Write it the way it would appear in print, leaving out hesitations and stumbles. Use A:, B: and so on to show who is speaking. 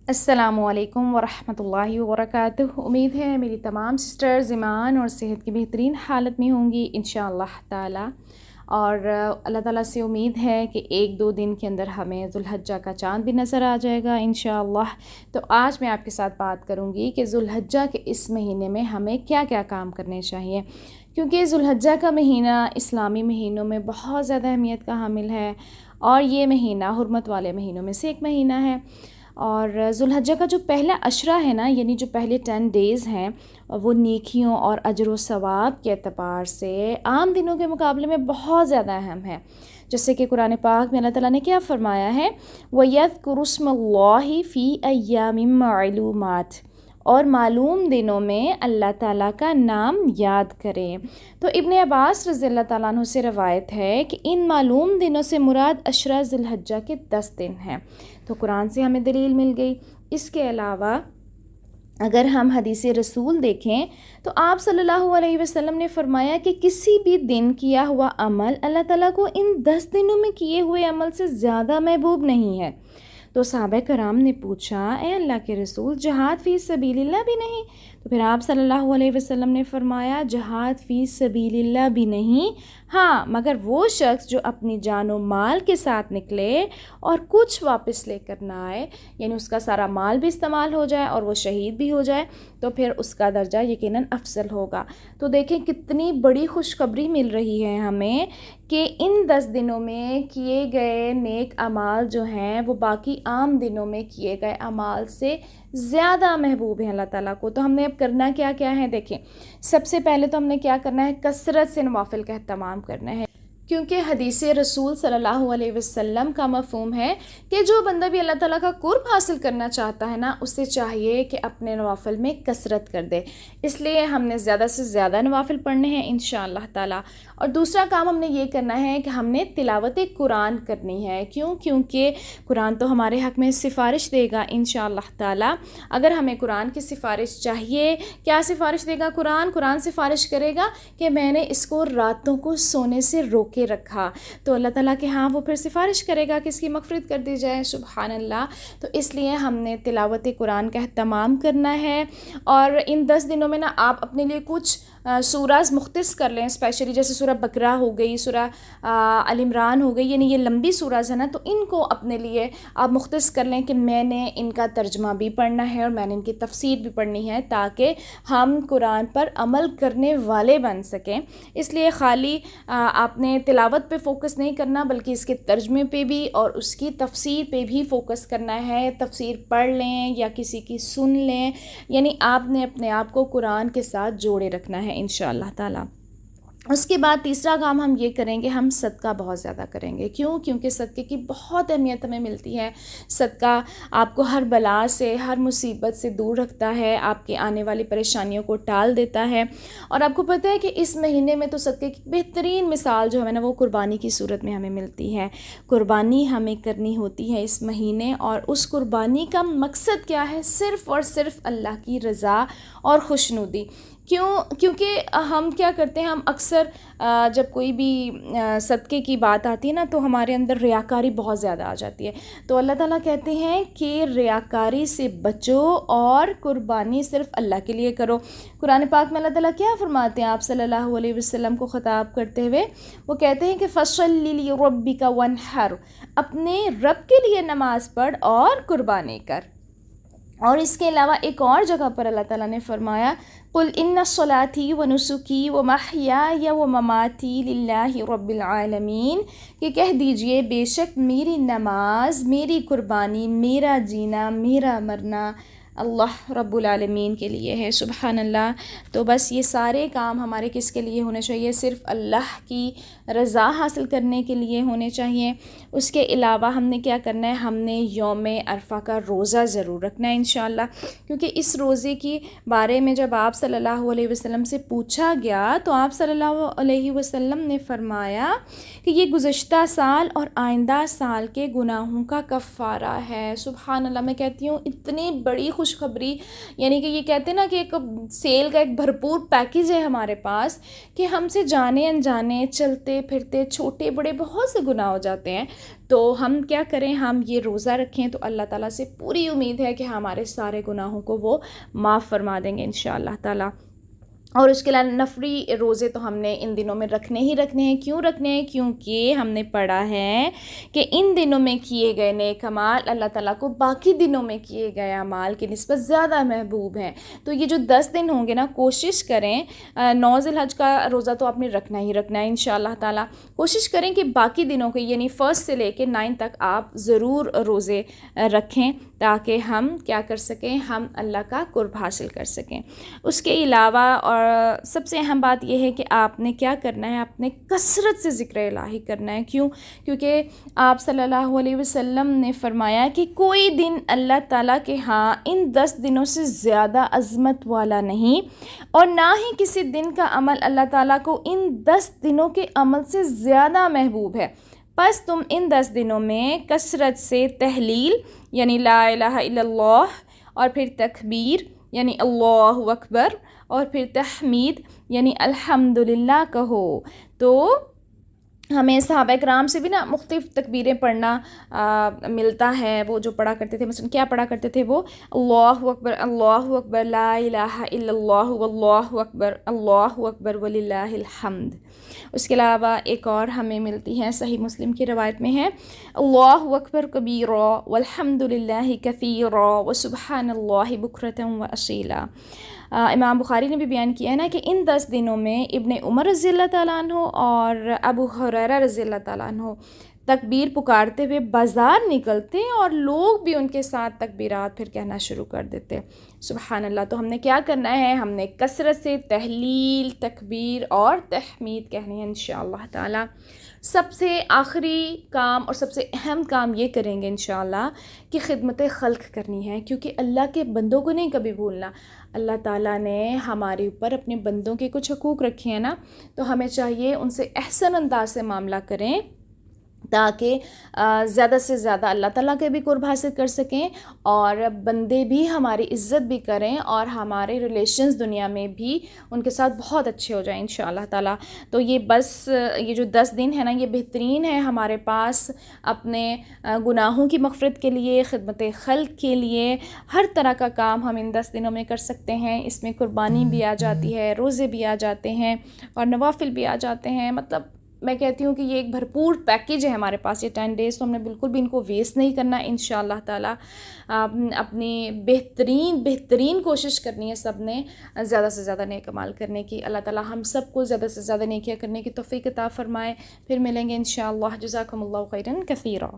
A: अस्सलामुअलैकुम वरहमतुल्लाहि वबरकातुहू। उम्मीद है मेरी तमाम सिस्टर्स ईमान और सेहत की बेहतरीन हालत में होंगी इंशाअल्लाह ताला। और अल्लाह ताला से उम्मीद है कि एक दो दिन के अंदर हमें ज़ुल्हज्जा का चाँद भी नज़र आ जाएगा इंशाअल्लाह। तो आज मैं आपके साथ बात करूँगी कि ज़ुल्हज्जा के इस महीने में हमें क्या क्या काम करने चाहिए, क्योंकि ज़ुल्हज्जा का महीना इस्लामी महीनों में बहुत ज़्यादा अहमियत का हामिल है और ये महीना हुर्मत वाले महीनों में से एक महीना है। और ज़ुल्हज्जा का जो पहला अशरा है ना, यानी जो पहले 10 डेज़ हैं, वो नेकियों और अजर व सवाब के एतबार से आम दिनों के मुकाबले में बहुत ज़्यादा अहम है। जैसे कि कुरान पाक में अल्लाह ताला ने क्या फ़रमाया है, वयज़्कुरुस्मल्लाहि फ़ी अय्यामिम मालूमात, और मालूम दिनों में अल्लाह ताला का नाम याद करें। तो इब्ने अब्बास रज़ियल्लाहु ताला अन्हु से रवायत है कि इन मालूम दिनों से मुराद अशरा ज़ुल्हज्जा के 10 दिन हैं। तो कुरान से हमें दलील मिल गई। इसके अलावा अगर हम हदीस रसूल देखें तो आप सल्लल्लाहु अलैहि वसल्लम ने फ़रमाया कि किसी भी दिन किया हुआ अमल अल्लाह ताला को इन 10 दिनों में किए हुए अमल से ज़्यादा महबूब नहीं है। तो सहाबा कराम ने पूछा, ए अल्लाह के रसूल, जहाद फ़ी सबीलिल्लाह भी नहीं? तो फिर आप सल्लल्लाहु अलैहि वसल्लम ने फ़रमाया, जहाद फ़ी सबीलिल्लाह भी नहीं, हाँ, मगर वो शख्स जो अपनी जान और माल के साथ निकले और कुछ वापस लेकर ना आए, यानी उसका सारा माल भी इस्तेमाल हो जाए और वो शहीद भी हो जाए, तो फिर उसका दर्जा यकीनन अफजल होगा। तो देखें कितनी बड़ी खुशखबरी मिल रही है हमें कि इन 10 दिनों में किए गए नेक अमाल जो हैं वो बाकी आम दिनों में किए गए अमाल से ज़्यादा महबूब हैं अल्लाह ताला को। तो हमने अब करना क्या क्या है, देखें। सबसे पहले तो हमने क्या करना है, कसरत से नवाफिल का एहतमाम करना है, क्योंकि हदीस रसूल सल्लल्लाहु अलैहि वसल्लम का मफ़हूम है कि जो बंदा भी अल्लाह ताला का कुर्ब हासिल करना चाहता है ना, उसे चाहिए कि अपने नवाफिल में कसरत कर दे। इसलिए हमने ज़्यादा से ज़्यादा नवाफिल पढ़ने हैं इंशाअल्लाह ताला। और दूसरा काम हमने ये करना है कि हमने तिलावत कुरान करनी है। क्यों? क्योंकि कुरान तो हमारे हक़ में सिफ़ारिश देगा इंशाअल्लाह ताला। अगर हमें कुरान की सिफ़ारिश चाहिए, क्या सिफ़ारिश देगा कुरान? कुरान सिफ़ारिश करेगा कि मैंने इसको रातों को सोने से रोक के रखा, तो अल्लाह ताला के हाँ वो फिर सिफ़ारिश करेगा कि इसकी मग़फ़िरत कर दी जाए। सुबहान अल्लाह। तो इसलिए हमने तिलावत कुरान का एहतमाम करना है। और इन 10 दिनों में ना आप अपने लिए कुछ सूराज मुख्तस कर लें, स्पेशली जैसे सूरह बकरा हो गई, सूरह अल इमरान हो गई, यानी ये लंबी सूराज है ना, तो इनको अपने लिए आप मुख्तस कर लें कि मैंने इनका तर्जमा भी पढ़ना है और मैंने इनकी तफसीर भी पढ़नी है, ताकि हम कुरान पर अमल करने वाले बन सकें। इसलिए ख़ाली आपने तिलावत पे फ़ोकस नहीं करना, बल्कि इसके तर्जमे पे भी और उसकी तफसीर पे भी फ़ोकस करना है। तफसीर पढ़ लें या किसी की सुन लें, यानी आपने अपने आप को कुरान के साथ जोड़े रखना है इंशाअल्लाह ताला। उसके बाद तीसरा काम हम ये करेंगे, हम सदका बहुत ज़्यादा करेंगे। क्यों? क्योंकि सदक़े की बहुत अहमियत हमें मिलती है। सदका आपको हर बला से, हर मुसीबत से दूर रखता है, आपकी आने वाली परेशानियों को टाल देता है। और आपको पता है कि इस महीने में तो सदक़े की बेहतरीन मिसाल जो है ना, वो कुर्बानी की सूरत में हमें मिलती है। कुर्बानी हमें करनी होती है इस महीने, और उस कुर्बानी का मकसद क्या है? सिर्फ़ और सिर्फ अल्लाह की रज़ा और खुशनुदी। क्यों? क्योंकि हम क्या करते हैं, हम अक्सर जब कोई भी सदक़े की बात आती है ना, तो हमारे अंदर रियाकारी बहुत ज़्यादा आ जाती है। तो अल्लाह ताला कहते हैं कि रियाकारी से बचो और कुर्बानी सिर्फ़ अल्लाह के लिए करो। कुरान पाक में अल्लाह ताला क्या फ़रमाते हैं आप सल्लल्लाहु अलैहि वसल्लम को ख़िताब करते हुए? वो कहते हैं कि फ़सल्लि लिरब्बिका वन्हर, अपने रब के लिए नमाज़ पढ़ और कुर्बानी कर। और इसके अलावा एक और जगह पर अल्लाह ताला ने फ़रमाया, कुल इन्ना सलाती व नुसुकी व महयाया व ममाती लिल्लाहि रब्बिल आलमीन, कि कह दीजिए बेशक मेरी नमाज, मेरी कुर्बानी, मेरा जीना, मेरा मरना अल्लाह रब्बुल आलमीन के लिए है। सुबहान अल्लाह। तो बस ये सारे काम हमारे किसके लिए होने चाहिए? सिर्फ़ अल्लाह की रज़ा हासिल करने के लिए होने चाहिए। उसके अलावा हमने क्या करना है, हमने यौम अरफ़ा का रोज़ा ज़रूर रखना है इंशाअल्लाह। क्योंकि इस रोज़े के बारे में जब आप सल्लल्लाहु अलैहि वसल्लम से पूछा गया, तो आप सल्लल्लाहु अलैहि वसल्लम ने फ़रमाया कि ये गुज़श्ता साल और आइंदा साल के गुनाहों का कफ़ारा है। सुबहान अल्लाह। मैं कहती हूँ इतनी बड़ी खुशखबरी, यानी कि ये कहते हैं ना कि एक सेल का एक भरपूर पैकेज है हमारे पास कि हमसे जाने अनजाने चलते फिरते छोटे बड़े बहुत से गुनाह हो जाते हैं। तो हम क्या करें, हम ये रोज़ा रखें तो अल्लाह ताला से पूरी उम्मीद है कि हमारे सारे गुनाहों को वो माफ़ फरमा देंगे इंशाअल्लाह ताला। और उसके अलावा नफरी रोज़े तो हमने इन दिनों में रखने ही रखने हैं। क्यों रखने हैं? क्योंकि हमने पढ़ा है कि इन दिनों में किए गए नेक अमाल अल्लाह ताला को बाकी दिनों में किए गए अमाल की निस्बत ज़्यादा महबूब हैं। तो ये जो 10 दिन होंगे ना, कोशिश करें 9 ज़िलहज का रोज़ा तो आपने रखना ही रखना है इंशाअल्लाह ताला। कोशिश करें कि बाकी दिनों के यानी 1 से लेकर 9 तक आप ज़रूर रोज़े रखें ताकि हम क्या कर सकें, हम अल्लाह का कुर्ब हासिल कर सकें। उसके अलावा और सबसे अहम बात यह है कि आपने क्या करना है, आपने कसरत से ज़िक्र इलाही करना है। क्यों? क्योंकि आप सल्लल्लाहु अलैहि वसल्लम ने फ़रमाया कि कोई दिन अल्लाह ताला के हाँ इन 10 दिनों से ज़्यादा अज़मत वाला नहीं, और ना ही किसी दिन का अमल अल्लाह ताला को इन 10 दिनों के अमल से ज़्यादा महबूब है। बस तुम इन 10 दिनों में कसरत से तहलील यानी ला इलाहा इल्लल्लाह, और फिर तकबीर यानी अल्लाहु अकबर, और फिर तहमीद यानी अल्हम्दुलिल्लाह कहो। तो हमें सहाबा कराम से भी ना मुख्तलिफ़ तकबीरें पढ़ना मिलता है। वो जो पढ़ा करते थे, मसलन क्या पढ़ा करते थे वो, अल्लाहु अकबर ला इलाहा इल्लल्लाह अल्लाहु अकबर वलिल्लाहिल हम्द। उसके अलावा एक और हमें मिलती है, सही मुस्लिम की रवायत में है, अल्लाहु अकबर कबीरा वल्हम्दुलिल्लाहि कसीरा व सुब्हानल्लाहि बुक्रतन व असीला। इमाम बुखारी ने भी बयान किया है ना कि इन 10 दिनों में इब्ने उमर रज़ियल्लाहु तआला अन्हु और अबू हुरैरा रज़ियल्लाहु तआला अन्हु तकबीर पुकारते हुए बाज़ार निकलते और लोग भी उनके साथ तकबीरात फिर कहना शुरू कर देते, सुबहान अल्लाह। तो हमने क्या करना है, हमने कसरत से तहलील, तकबीर और तहमीद कहनी है इंशाअल्लाह ताला। सबसे आखिरी काम और सबसे अहम काम ये करेंगे इंशाअल्लाह कि खिदमत खल्क करनी है, क्योंकि अल्लाह के बंदों को नहीं कभी भूलना। अल्लाह ताला ने हमारे ऊपर अपने बंदों के कुछ हकूक़ रखे हैं ना, तो हमें चाहिए उनसे एहसन अंदाज से मामला करें ताकि ज़्यादा से ज़्यादा अल्लाह ताला के भी कुर्ब हासिल कर सकें और बंदे भी हमारी इज़्ज़त भी करें और हमारे रिलेशंस दुनिया में भी उनके साथ बहुत अच्छे हो जाएं इंशाअल्लाह ताला। तो ये बस ये जो 10 दिन है ना, ये बेहतरीन है हमारे पास अपने गुनाहों की मग़फ़िरत के लिए, खिदमत खल्क़ के लिए। हर तरह का काम हम इन 10 दिनों में कर सकते हैं। इसमें कुर्बानी भी आ जाती है, रोज़े भी आ जाते हैं और नवाफिल भी आ जाते हैं। मतलब मैं कहती हूँ कि ये एक भरपूर पैकेज है हमारे पास ये 10 डेज़, तो हमने बिल्कुल भी इनको वेस्ट नहीं करना इंशाअल्लाह ताला। अपनी बेहतरीन कोशिश करनी है सब ने ज़्यादा से ज़्यादा नेक अमाल करने की। अल्लाह ताला हम सबको ज़्यादा से ज़्यादा नेकियां करने की तौफ़ीक़ अता फ़रमाए। फिर मिलेंगे इंशाअल्लाह। जज़ाकुमुल्लाहु खैरन कसीरा।